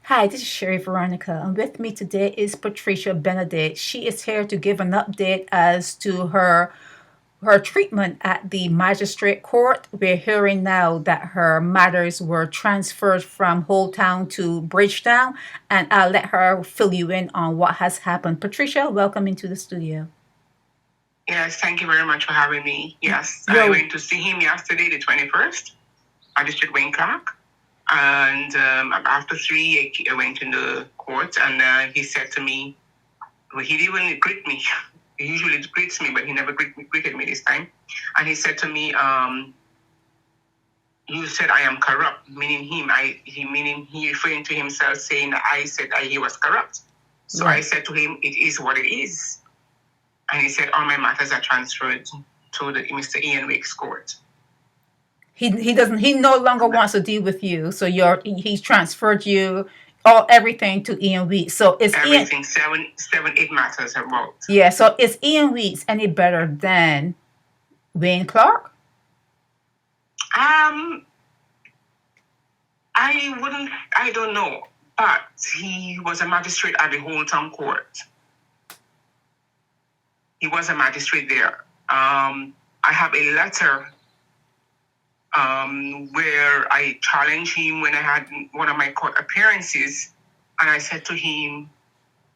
Hi, this is Sherry Veronica, and with me today is Patricia Benedict. She is here to give an update as to her treatment at the magistrate court. We're hearing now that her matters were transferred from Old Town to Bridgetown, and I'll let her fill you in on what has happened. Patricia, welcome into the studio. Yes, thank you very much for having me. Yes, I went to see him yesterday, the 21st, at District Wayne Clarke. And after 3, I went in the court, and he said to me, well, he didn't even greet me. He usually greets me, but he never greeted me this time. And he said to me, you said I am corrupt, meaning him. He referring to himself, saying that I said that he was corrupt. So I said to him, it is what it is. And he said all my matters are transferred to the Mr. Ian Wake's court. He no longer wants to deal with you, so he's transferred you everything to Ian Weeks. So is everything Ian, 8 matters about. Yeah, so is Ian Weeks any better than Wayne Clarke? I don't know, but he was a magistrate at the Old Town Court. He was a magistrate there. I have a letter where I challenged him when I had one of my court appearances, and I said to him,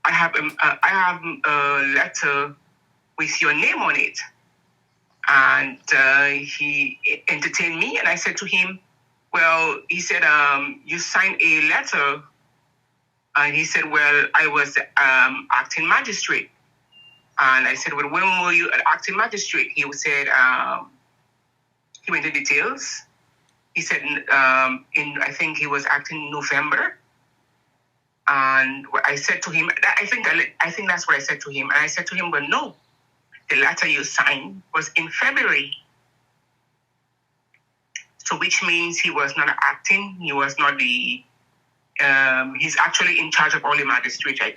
I have a letter with your name on it. And he entertained me, and I said to him, well, he said, you signed a letter. And he said, well, I was acting magistrate. And I said, well, when were you an acting magistrate? He said, he went into details. He said, I think he was acting in November. And I said to him, I think that's what I said to him. And I said to him, well, no, the letter you signed was in February. So which means he was not acting. He was not the, he's actually in charge of all the magistrates, I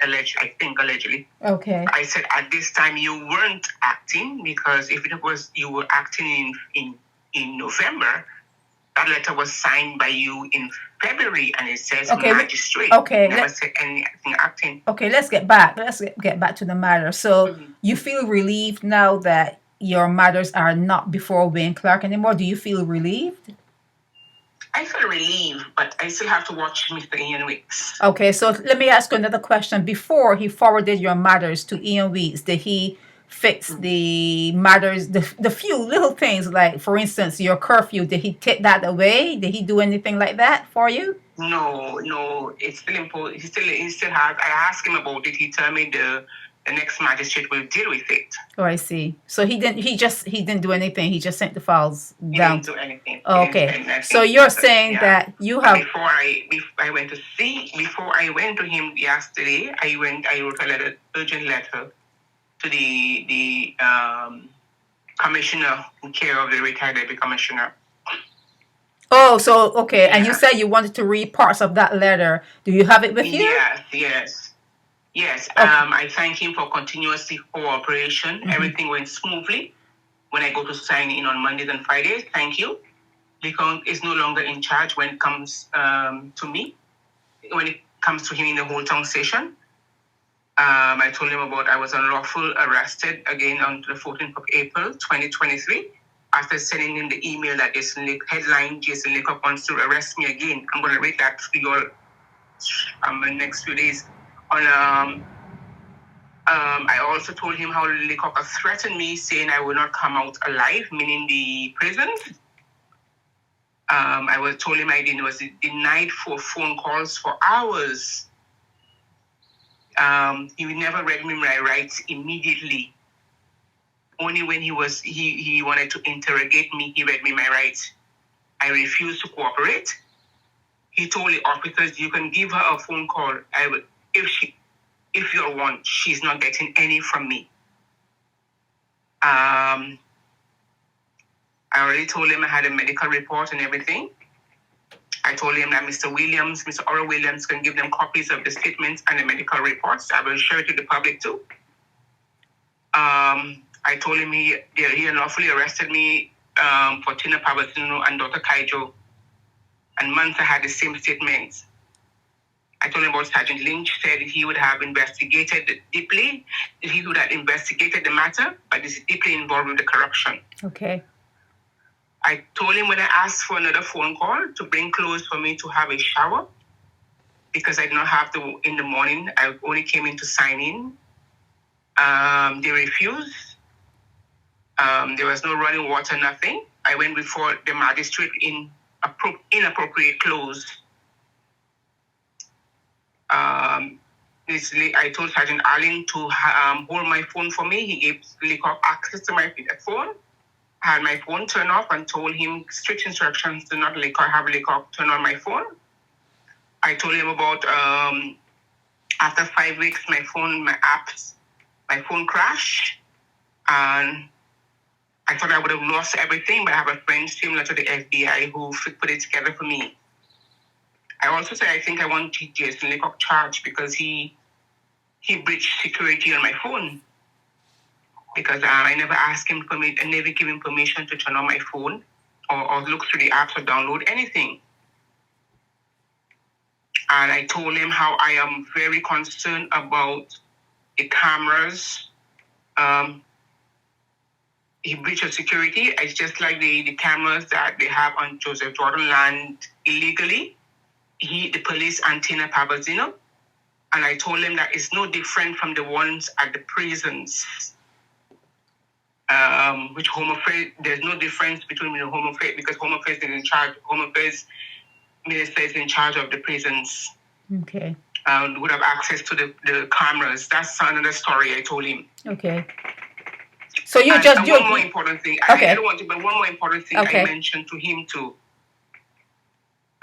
think, allegedly. Okay. I said, at this time, you weren't acting, because if it was, you were acting in November, that letter was signed by you in February, and it says magistrate. Okay. Never said anything acting. Okay, let's get back. Let's get back to the matter. So you feel relieved now that your matters are not before Wayne Clarke anymore? Do you feel relieved? I feel relieved, but I still have to watch Mr. Ian Weeks. Okay, so let me ask you another question. Before he forwarded your matters to Ian Weeks, did he fix the matters, the few little things, like, for instance, your curfew? Did he take that away? Did he do anything like that for you? No, it's still important. He still has. I asked him about it. He told me the next magistrate will deal with it. Oh, I see. So he didn't do anything. He just sent the files down. He didn't do anything. Okay. So you're saying that you have. Before I went to him yesterday, I wrote a urgent letter to the commissioner in care of the retired deputy commissioner. Oh, so okay. Yeah. And you said you wanted to read parts of that letter. Do you have it with you? Yes. Okay. I thank him for continuous cooperation. Mm-hmm. Everything went smoothly. When I go to sign in on Mondays and Fridays, thank you. Because is no longer in charge when it comes to me. When it comes to him in the whole town station. I told him about I was unlawful arrested again on the 14th of April, 2023. After sending him the email that headline, Jason Leacock wants to arrest me again. I'm going to read that for you all in the next few days. I also told him how Leacock threatened me, saying I will not come out alive, meaning the prison. I told him I was denied for phone calls for hours. He never read me my rights immediately. Only when he wanted to interrogate me, he read me my rights. I refused to cooperate. He told the officers, you can give her a phone call. If you're one, she's not getting any from me. I already told him I had a medical report and everything. I told him that Mr. Oral Williams can give them copies of the statements and the medical reports. I will share it to the public too. I told him he unlawfully arrested me for Tina Pavatino and Dr. Kaijo. And Mansa had the same statements. I told him about Sergeant Lynch, said he would have investigated deeply, he would have investigated the matter, but is deeply involved with the corruption. Okay. I told him when I asked for another phone call to bring clothes for me to have a shower, because I did not have to in the morning. I only came in to sign in. They refused. There was no running water, nothing. I went before the magistrate in inappropriate clothes. I told Sergeant Allen to hold my phone for me. He gave Leacock access to my phone. I had my phone turned off and told him strict instructions to not have Leacock turn on my phone. I told him about after 5 weeks, my phone crashed, and I thought I would have lost everything, but I have a friend similar to the FBI who put it together for me. I also said I think I want Jason Leacock charged because he breached security on my phone, because I never asked him I never gave him permission to turn on my phone or look through the apps or download anything. And I told him how I am very concerned about the cameras. He breached security. It's just like the cameras that they have on Joseph Jordan land illegally. The police antenna Pabazino. And I told him that it's no different from the ones at the prisons. Which Home Affairs, there's no difference between the Home Affairs, because Home Affairs is in charge. Home Affairs Minister is in charge of the prisons. Okay. Would have access to the cameras. That's another story I told him. Okay. So one more important thing. Okay. I don't want to, but one more important thing I mentioned to him too.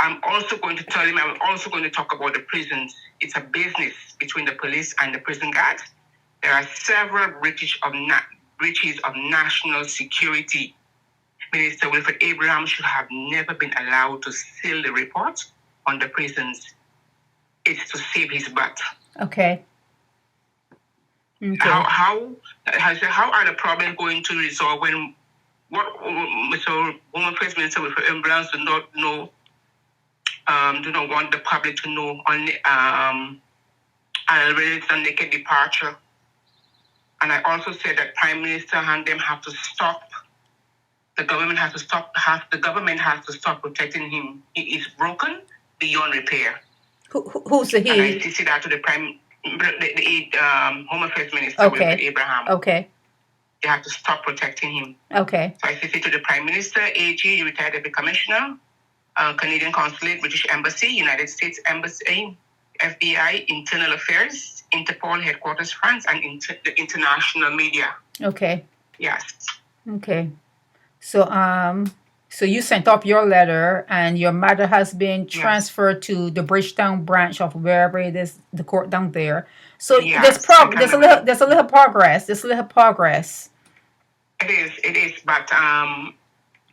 I'm also going to tell him, I'm also going to talk about the prisons. It's a business between the police and the prison guards. There are several breaches of national security. Minister Wilfred Abraham should have never been allowed to seal the report on the prisons. It's to save his butt. Okay. How are the problems going to resolve when Mr. Home Affairs Minister Wilfred Abraham do not want the public to know on a naked departure? And I also said that Prime Minister and them have to stop. The government has to stop. The government has to stop protecting him. He is broken beyond repair. Who's the he? And I see that to the Home Affairs Minister, Wilfred Abraham. Okay. They have to stop protecting him. Okay. So I see to the Prime Minister, AG, retired Deputy Commissioner, Canadian Consulate, British Embassy, United States Embassy, FBI, Internal Affairs, Interpol Headquarters France, and the international media. Okay. Yes. Okay. So so you sent up your letter, and your matter has been transferred to the Bridgetown branch of wherever it is, the court down there. So there's a little progress. There's a little progress. It is, but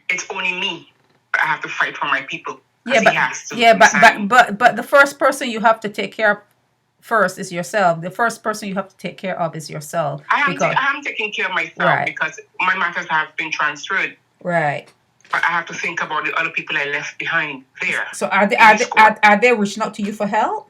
it's only me. I have to fight for my people. But the first person you have to take care of first is yourself. The first person you have to take care of is yourself. I am taking care of myself because my matters have been transferred. Right. But I have to think about the other people I left behind there. So are they reaching out to you for help?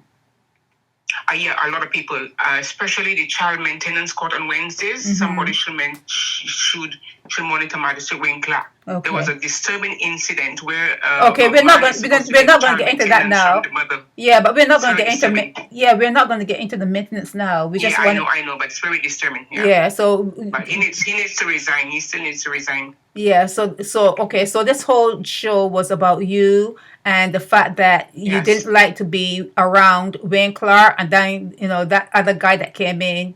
Yeah, a lot of people, especially the child maintenance court on Wednesdays. Mm-hmm. Somebody should monitor Magistrate Wayne Clarke. Okay. There was a disturbing incident where. We're not going to get into that now. Yeah, but we're not going to get into. We're not going to get into the maintenance now. I know, but it's very disturbing. Yeah. So. But he needs to resign. He still needs to resign. Yeah. So this whole show was about you and the fact that you didn't like to be around Wayne Clarke, and then that other guy that came in.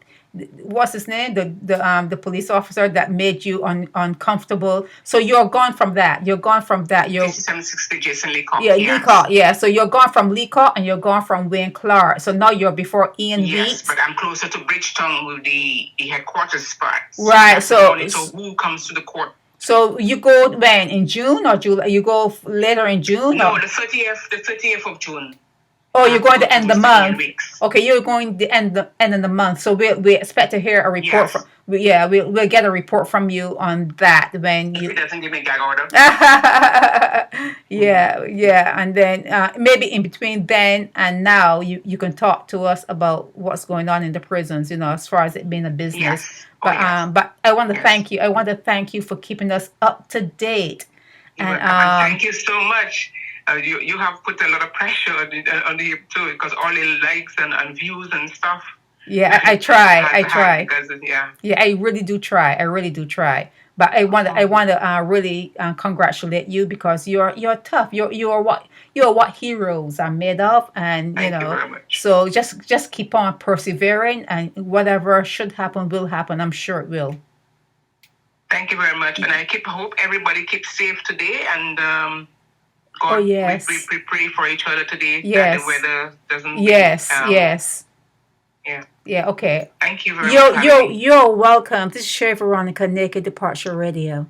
What's his name? The police officer that made you uncomfortable. So you're gone from that. You're 5760 Jason Leacock. Yeah, yes. Leacock. Yeah. So you're gone from Leacock and you're gone from Wayne Clarke. So now you're before Ian Beats. Yes, but I'm closer to Bridgetown with the headquarters spot. Right. So who comes to the court? So you go when in June or July? You go later in June? No, the 30th of June. Oh, I you're have to going go to end 2 the singing month. weeks. Okay, you're going to end of the month. So we expect to hear a report from. Yes. Yeah, we'll get a report from you on that when If you. it doesn't give me gag order. Mm-hmm. Yeah, and then maybe in between then and now, you can talk to us about what's going on in the prisons. As far as it being a business. Yes. Oh, yes. But I want to Yes. thank you. I want to thank you for keeping us up to date. You're And welcome. And thank you so much. You have put a lot of pressure on the hip too, because all the likes and views and stuff. yeah, I try. I Has try. because yeah. Yeah, I really do try. I really do try. But I want to really congratulate you because you're tough. You're what heroes are made of, and Thank you very much. so just keep on persevering, and whatever should happen will happen. I'm sure it will. Thank you very much, and I hope everybody keeps safe today, and Oh God, yes, we pray for each other today that the yes, weather doesn't yes, be yes. yeah. Yeah. Okay. Thank you very much, Valerie. You're welcome. This is Sherry Veronica, Naked Departure Radio.